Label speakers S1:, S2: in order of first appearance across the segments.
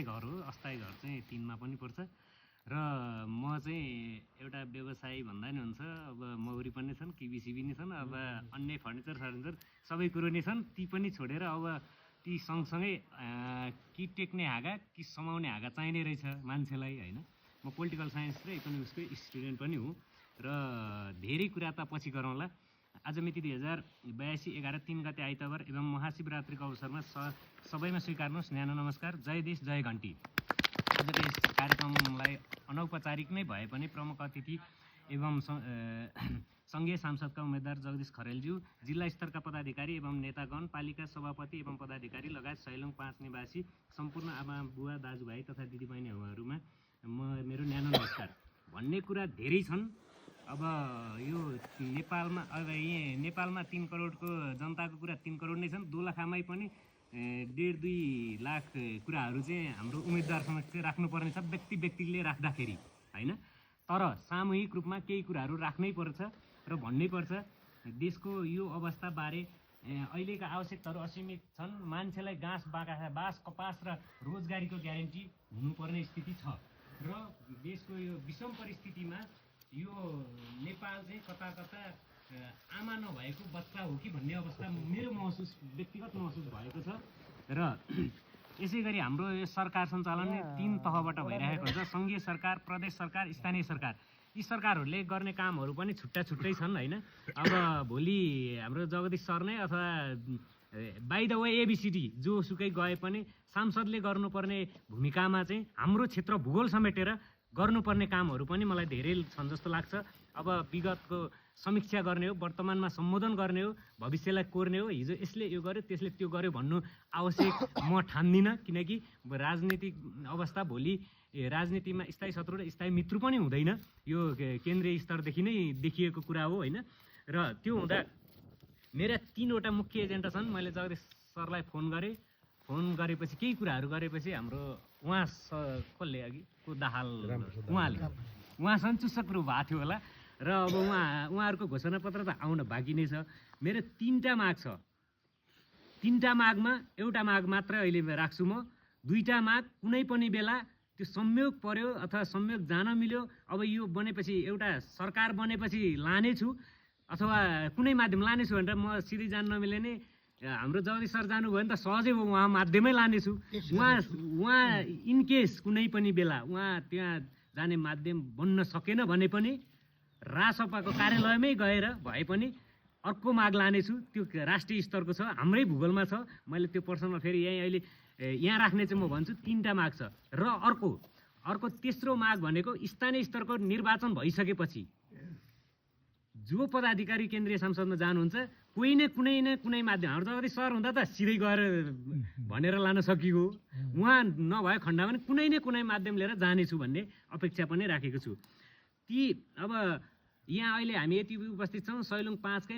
S1: घर हो। अस्थायी घर चाहिँ 3 मा पनि पर्छ र म चाहिँ एउटा व्यवसायी भन्दा नि हुन्छ। अब मौरी पनि छन्, किबिसिबी नि छन्, अब अन्य फर्निचर सबै कुरो नै छन्। ती पनि छोडेर अब ती सँगसँगै कि टेक्ने हाँगा कि समाउने हाँगा चाहिने रहेछ मान्छेलाई होइन। म पोलिटिकल साइन्स र इकोनोमिक्सको स्टुडेन्ट पनि हुँ र धेरै कुरा त पछि गरौँला। आज मिति 2082 11/3 गते आइतबार एवं महाशिवरात्रिको अवसरमा सबैमा स्वीकार्नुहोस् न्यानो नमस्कार। जय देश जय घन्टी। आजको यस कार्यक्रमलाई अनौपचारिक नै भए पनि प्रमुख अतिथि एवं सङ्घीय सांसदका उम्मेद्वार जगदीश खरेलज्यू, जिल्ला स्तरका पदाधिकारी एवं नेतागण, पालिका सभापति एवं पदाधिकारी लगायत सैलुङ 5 निवासी सम्पूर्ण आमा बुवा दाजुभाइ तथा दिदीबहिनीहरूमा मेरो न्यानो नमस्कार। भन्ने कुरा धेरै छन्। अब यो नेपालमा 3 करोडको जनताको कुरा 3 करोड नै छन्। 2 लाख आमाई पनि 1.5-2 लाख कुराहरू चाहिँ हाम्रो उम्मेदवार समक्ष राख्नुपर्ने छ व्यक्तिले राख्दाखेरि होइन। तर सामूहिक रूपमा केही कुराहरू राख्नै पर्छ र भन्नै पर्छ। देशको यो अवस्थाबारे अहिलेका आवश्यकताहरू असीमित छन्। मान्छेलाई बाँस कपास र रोजगारीको ग्यारेन्टी हुनुपर्ने स्थिति छ र देशको यो विषम परिस्थितिमा यो नेपाल चाहिँ कता आमा नभएको बच्चा हो कि भन्ने अवस्था मेरो व्यक्तिगत महसुस भएको छ र यसै गरी हाम्रो यो सरकार सञ्चालन 3 तहबाट भइरहेको हुन्छ। सङ्घीय सरकार, प्रदेश सरकार, स्थानीय सरकार। यी सरकारहरूले गर्ने कामहरू पनि छुट्टै छन् होइन। अब भोलि हाम्रो जगदीश सर नै अथवा बाइ द वे एबिसिडी जोसुकै गए पनि सांसदले गर्नुपर्ने भूमिकामा चाहिँ हाम्रो क्षेत्र भूगोल समेटेर गर्नुपर्ने कामहरू पनि मलाई धेरै छन् जस्तो लाग्छ। अब विगतको समीक्षा गर्ने हो, वर्तमानमा सम्बोधन गर्ने हो, भविष्यलाई कोर्ने हो। हिजो यसले यो गर्यो त्यसले त्यो गर्यो भन्नु आवश्यक म ठान्दिनँ, किनकि राजनीतिक अवस्था भोलि राजनीतिमा स्थायी शत्रु र स्थायी मित्र पनि हुँदैन। यो केन्द्रीय स्तरदेखि नै देखिएको कुरा हो होइन। र त्यो हुँदा मेरा 3वटा मुख्य एजेन्डा छन्। मैले जगदीश सरलाई फोन गरेपछि केही कुराहरू गरेपछि हाम्रो कसले अघि को दाहाल उहाँसँग चुसक्रो भएको थियो होला र अब उहाँहरूको घोषणापत्र त आउन बाँकी नै छ। मेरो 3टा माग छ। 3टा मागमा एउटा माग मात्रै अहिले राख्छु म। 2टा माग कुनै पनि बेला त्यो संयोग पर्यो अथवा संयोग जान मिल्यो, अब यो बनेपछि एउटा सरकार बनेपछि लानेछु अथवा कुनै माध्यम लानेछु भनेर म सिधै जान नमिले नै हाम्रो जगदीश सर जानुभयो भने त सहजै हो, उहाँ माध्यमै लानेछु। उहाँ इनकेस कुनै पनि बेला उहाँ त्यहाँ जाने माध्यम बन्न सकेन भने पनि रासपाको कार्यालयमै गएर भए पनि अर्को माग लानेछु। त्यो राष्ट्रिय स्तरको छ, हाम्रै भूगोलमा छ। मैले त्यो पर्सनल फेरि अहिले यहाँ राख्ने चाहिँ म भन्छु 3टा माग छ। र अर्को तेस्रो माग भनेको स्थानीय स्तरको निर्वाचन भइसकेपछि जो पदाधिकारी केन्द्रीय संसदमा जानुहुन्छ कोही न कुनै माध्यम, हाम्रो जगदीश सर हुँदा त सिधै गएर भनेर लान सकियो, उहाँ नभए खण्डमा पनि कुनै माध्यम लिएर जानेछु भन्ने अपेक्षा पनि राखेको छु। अब यहाँ अहिले हामी यति उपस्थित छौँ, सैलुङ 5 कै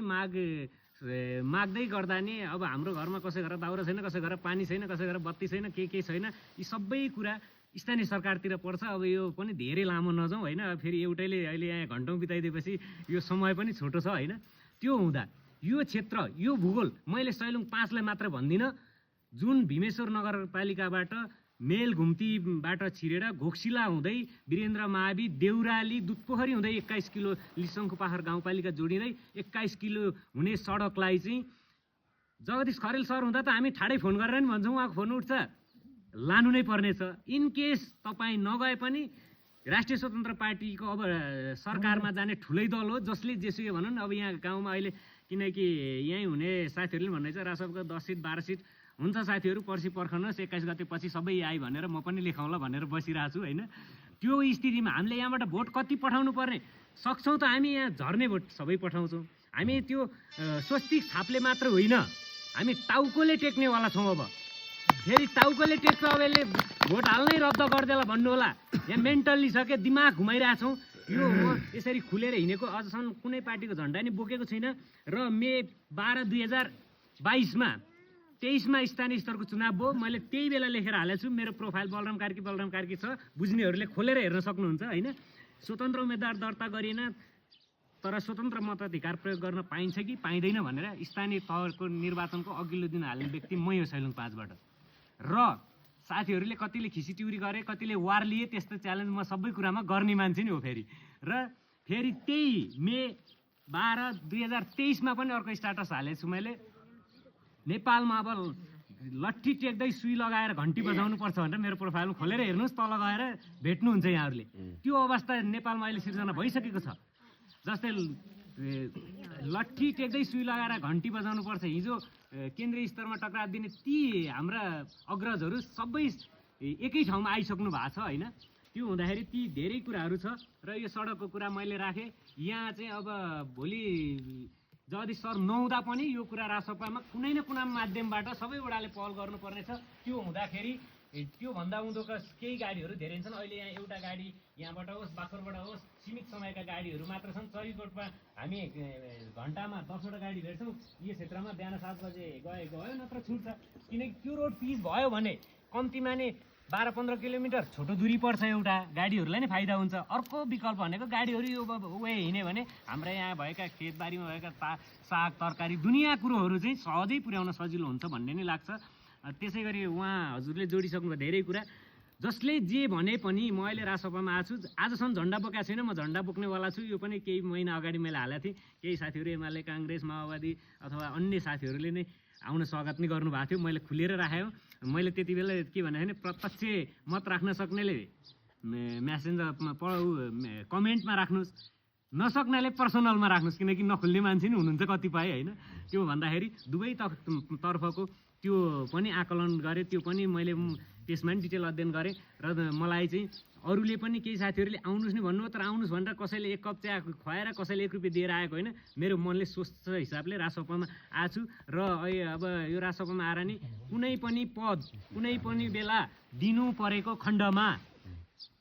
S1: माग्दै गर्दा नि अब हाम्रो घरमा कसै घर दाउरा छैन, कसै घर पानी छैन, कसै घर बत्ती छैन, के छैन। यी सबै कुरा स्थानीय सरकारतिर पर्छ। अब यो पनि धेरै लामो नजाउँ होइन। फेरि एउटैले अहिले यहाँ घन्टौँ बिताइदिएपछि यो समय पनि छोटो छ होइन। त्यो हुँदा यो क्षेत्र, यो भूगोल मैले सैलुङ 5 लाई मात्र भन्दिनँ। जुन भीमेश्वर नगरपालिकाबाट मेलघुम्तीबाट छिरेर घोक्सिला हुँदै वीरेन्द्र मावि, देउराली, दुधपोखरी हुँदै 21 किलो लिसङको पाखर गाउँपालिका जोडिँदै 21 किलो हुने सडकलाई चाहिँ जगदीश खरेल सर हुँदा त हामी ठाडै फोन गरेर नि भन्छौँ, उहाँको फोन उठ्छ, लानु नै पर्नेछ। इनकेस तपाईँ नगए पनि राष्ट्रिय स्वतन्त्र पार्टीको अब सरकारमा जाने ठुलै दल हो, जसले जेसुकै भनौँ न। अब यहाँ गाउँमा अहिले किनकि यहीँ हुने साथीहरूले भन्दैछ रासपको 10 सिट 12 सिट हुन्छ, साथीहरू पर्सि पर्खनुहोस्, 21 गते पछि सबै आइ भनेर म पनि लेखाउँला भनेर बसिरहेको छु होइन। त्यो स्थितिमा हामीले यहाँबाट भोट कति पठाउनु पर्ने सक्छौँ त हामी यहाँ झर्ने भोट सबै पठाउँछौँ। हामी त्यो स्वस्तिक छापले मात्र होइन, हामी टाउकोले टेक्नेवाला छौँ। अब फेरि टाउकोले टेक्छ, अब यसले भोट हाल्नै रद्द गरिदेला भन्नु होला। यहाँ मेन्टल्ली छ क्या, दिमाग घुमाइरहेछौँ। यो म यसरी खुलेर हिँडेको अझसम्म कुनै पार्टीको झन्डा नि बोकेको छैन। र मे 12 2022 मा 23 मा स्थानीय स्तरको चुनाव भयो। मैले त्यही बेला लेखेर हालेको छु। मेरो प्रोफाइल बलराम कार्की छ, बुझ्नेहरूले खोलेर हेर्न सक्नुहुन्छ होइन। स्वतन्त्र उम्मेदवार दर्ता गरिएन तर स्वतन्त्र मताधिकार प्रयोग गर्न पाइन्छ कि पाइँदैन भनेर स्थानीय तहको निर्वाचनको अघिल्लो दिन हाल्ने व्यक्ति मै हो सैलुङ 5 बाट। र साथीहरूले कतिले खिसिटिउरी गरे, कतिले वार लिए, त्यस्तो च्यालेन्ज म सबै कुरामा गर्ने मान्छे नि हो फेरि। र फेरि त्यही मे 12, 2023 मा पनि अर्को स्ट्याटस हालेको छु मैले, नेपालमा अब लट्ठी टेक्दै सुई लगाएर घन्टी बजाउनु पर्छ भनेर मेरो प्रोफाइलमा खोलेर हेर्नुहोस्, तल गएर भेट्नुहुन्छ यहाँहरूले। त्यो अवस्था नेपालमा अहिले सिर्जना भइसकेको छ। जस्तै लट्ठी टेक्दै सुई लगाएर घन्टी बजाउनु पर्छ। हिजो केन्द्रीय स्तरमा टकराव दिने ती हाम्रा अग्रजहरू सबै एकै ठाउँमा आइसक्नु भएको छ होइन। त्यो हुँदाखेरि ती धेरै कुराहरू छ र यो सडकको कुरा मैले राखेँ। यहाँ चाहिँ अब भोलि जगदीश सर नहुँदा पनि यो कुरा राजसभामा कुनै न कुनै माध्यमबाट सबै वडाले पहल गर्नुपर्ने छ। त्यो हुँदाखेरि त्योभन्दा उँधोका केही गाडीहरू धेरै छन्। अहिले यहाँ एउटा गाडी यहाँबाट होस्, बाख्राबाट होस्, सीमित समयका गाडीहरू मात्र छन्। चरीकोटमा हामी घन्टामा 10वटा गाडी भेट्छौँ। यो क्षेत्रमा बिहान 7 बजे गयो नत्र छुट्छ। किनकि त्यो रोड पिच भयो भने कम्तीमा नै 12-15 किलोमिटर छोटो दूरी पर्छ, एउटा गाडीहरूलाई नै फाइदा हुन्छ। अर्को विकल्प भनेको गाडीहरू यो वे हिँड्यो भने हाम्रा यहाँ भएका खेतबारीमा भएका साग तरकारी दुनियाँ कुरोहरू चाहिँ सहजै पुर्याउन सजिलो हुन्छ भन्ने नै लाग्छ। त्यसै गरी उहाँ हजुरले जोडिसक्नुभयो धेरै कुरा। जसले जे भने पनि म अहिले राजसभामा आएको छु। आजसम्म झन्डा बोकाएको छैन, म झन्डा बोक्नेवाला छु। यो पनि केही महिना अगाडि मैले हालेको थिएँ। केही साथीहरू एमाले, काङ्ग्रेस, माओवादी अथवा अन्य साथीहरूले नै आउन स्वागत नै गर्नुभएको थियो। मैले खुलेर राखेँ। मैले त्यति बेला के भने प्रत्यक्ष मत राख्न सक्नेले म्यासेन्जरमा कमेन्टमा राख्नुहोस्, नसक्नेले पर्सनलमा राख्नुहोस्, किनकि नखुल्ने मान्छे नि हुनुहुन्छ कतिपय होइन। त्यो भन्दाखेरि दुवै तर्फको त्यो पनि आकलन गरेँ, त्यो पनि मैले त्यसमा पनि डिटेल अध्ययन गरेँ। र मलाई चाहिँ अरूले पनि केही साथीहरूले आउनुहोस् नि भन्नुभयो, तर आउनुहोस् भनेर कसैले 1 कप चिया खुवाएर कसैले 1 रुपियाँ दिएर आएको होइन। मेरो मनले सोच्छ हिसाबले राजसभामा आएको छु र अब यो राजसभामा आएर नि कुनै पनि पद कुनै पनि बेला दिनु परेको खण्डमा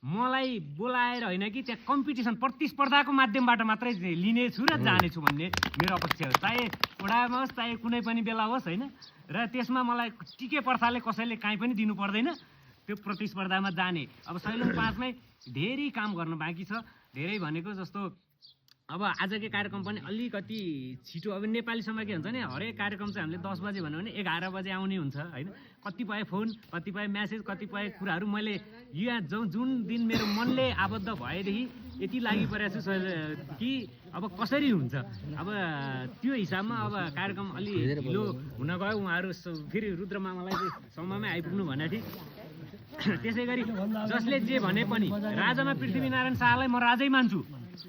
S1: मलाई बोलाएर होइन कि त्यहाँ कम्पिटिसन प्रतिस्पर्धाको माध्यमबाट मात्रै लिनेछु र जानेछु भन्ने मेरो अपेक्षा हो। चाहे वडामा होस्, चाहे कुनै पनि बेला होस् होइन। र त्यसमा मलाई टिके प्रथाले कसैले काहीँ पनि दिनु पर्दैन। त्यो प्रतिस्पर्धामा जाने। अब सैलुङ 5 मै धेरै काम गर्न बाँकी छ। धेरै भनेको जस्तो अब आजकै कार्यक्रम पनि अलिकति छिटो। अब नेपाली समय के हुन्छ नि, हरेक कार्यक्रम चाहिँ हामीले 10 बजे भन्यो भने 11 बजे आउने हुन्छ होइन। कतिपय फोन, कतिपय म्यासेज, कतिपय कुराहरू मैले यहाँ जुन दिन मेरो मनले आबद्ध भएदेखि यति लागि परेको छु कि अब कसरी हुन्छ। अब त्यो हिसाबमा अब कार्यक्रम अलि ढिलो हुन गयो। उहाँहरू फेरि रुद्र मामालाई चाहिँ समयमै आइपुग्नु भनेको थिएँ। त्यसै गरी जसले जे भने पनि राजामा पृथ्वीनारायण शाहलाई म राजै मान्छु,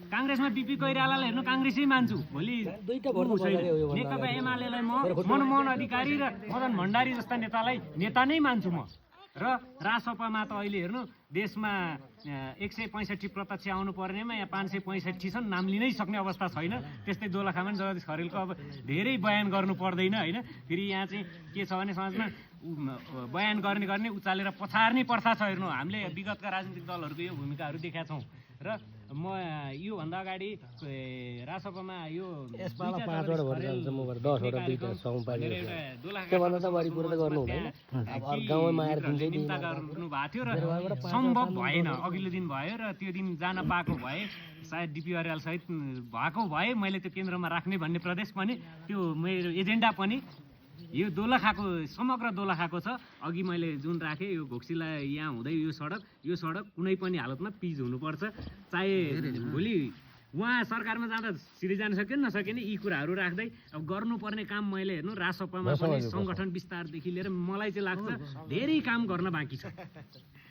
S1: काङ्ग्रेसमा बिपी कोइरालालाई हेर्नु काङ्ग्रेसै मान्छु। भोलि नेकपा एमालेलाई म मनमोहन अधिकारी र मदन भण्डारी जस्ता नेतालाई नेता नै मान्छु म। र राजसभामा त अहिले हेर्नु देशमा 165 प्रत्यक्ष आउनु पर्नेमा यहाँ 565 छन्। नाम लिनै सक्ने अवस्था छैन। त्यस्तै दोलखामा पनि जगदीश खरेलको अब धेरै बयान गर्नु पर्दैन होइन। फेरि यहाँ चाहिँ के छ भने समाजमा बयान गर्ने उचालेर पछार्ने प्रथा छ। हेर्नु हामीले विगतका राजनीतिक दलहरूको यो भूमिकाहरू देखाएको छौँ। र म योभन्दा अगाडि राजसभामा यो सम्भव भएन, अघिल्लो दिन भयो र त्यो दिन जान पाएको भए सायद डिपिआरएल सहित भएको भए मैले त्यो केन्द्रमा राख्ने भन्ने प्रदेश पनि त्यो मेरो एजेन्डा पनि यो दोलखाको समग्र दोलखाको छ। अघि मैले जुन राखेँ यो घोक्सिला यहाँ हुँदै यो सडक कुनै पनि हालतमा पिच हुनुपर्छ। चाहे भोलि उहाँ सरकारमा जाँदा सिधै जान सक्यो नसके नि यी कुराहरू राख्दै अब गर्नुपर्ने काम मैले हेर्नु राजसभामा पनि सङ्गठन विस्तारदेखि लिएर मलाई चाहिँ लाग्छ धेरै काम गर्न बाँकी छ।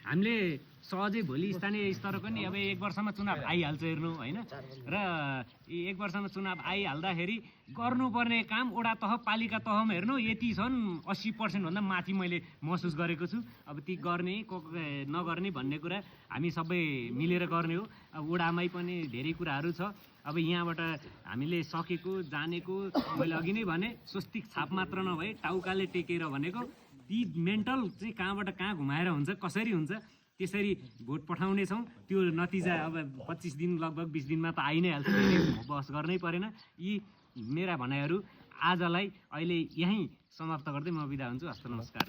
S1: हामीले सहजै भोलि स्थानीय स्तरको नि अब 1 वर्षमा चुनाव आइहाल्छ हेर्नु होइन। र 1 वर्षमा चुनाव आइहाल्दाखेरि गर्नुपर्ने काम वडा तह पालिका तहमा हेर्नु यति छन् 80% भन्दा माथि मैले महसुस गरेको छु। अब ती गर्ने नगर्ने भन्ने कुरा हामी सबै मिलेर गर्ने हो। अब वडामै पनि धेरै कुराहरू छ। अब यहाँबाट हामीले सकेको जानेको मैले अघि नै भने स्वस्तिक छाप मात्र नभए टाउकाले टेकेर भनेको ती मेन्टल चाहिँ कहाँबाट कहाँ घुमाएर हुन्छ, कसरी हुन्छ, त्यसरी भोट पठाउनेछौँ। त्यो नतिजा अब 25 दिन लगभग 20 दिनमा त आइ नै हाल्छ। धेरै बहस गर्नै परेन। यी मेरा भनाइहरू आजलाई अहिले यहीँ समाप्त गर्दै म बिदा हुन्छु। हस्त नमस्कार।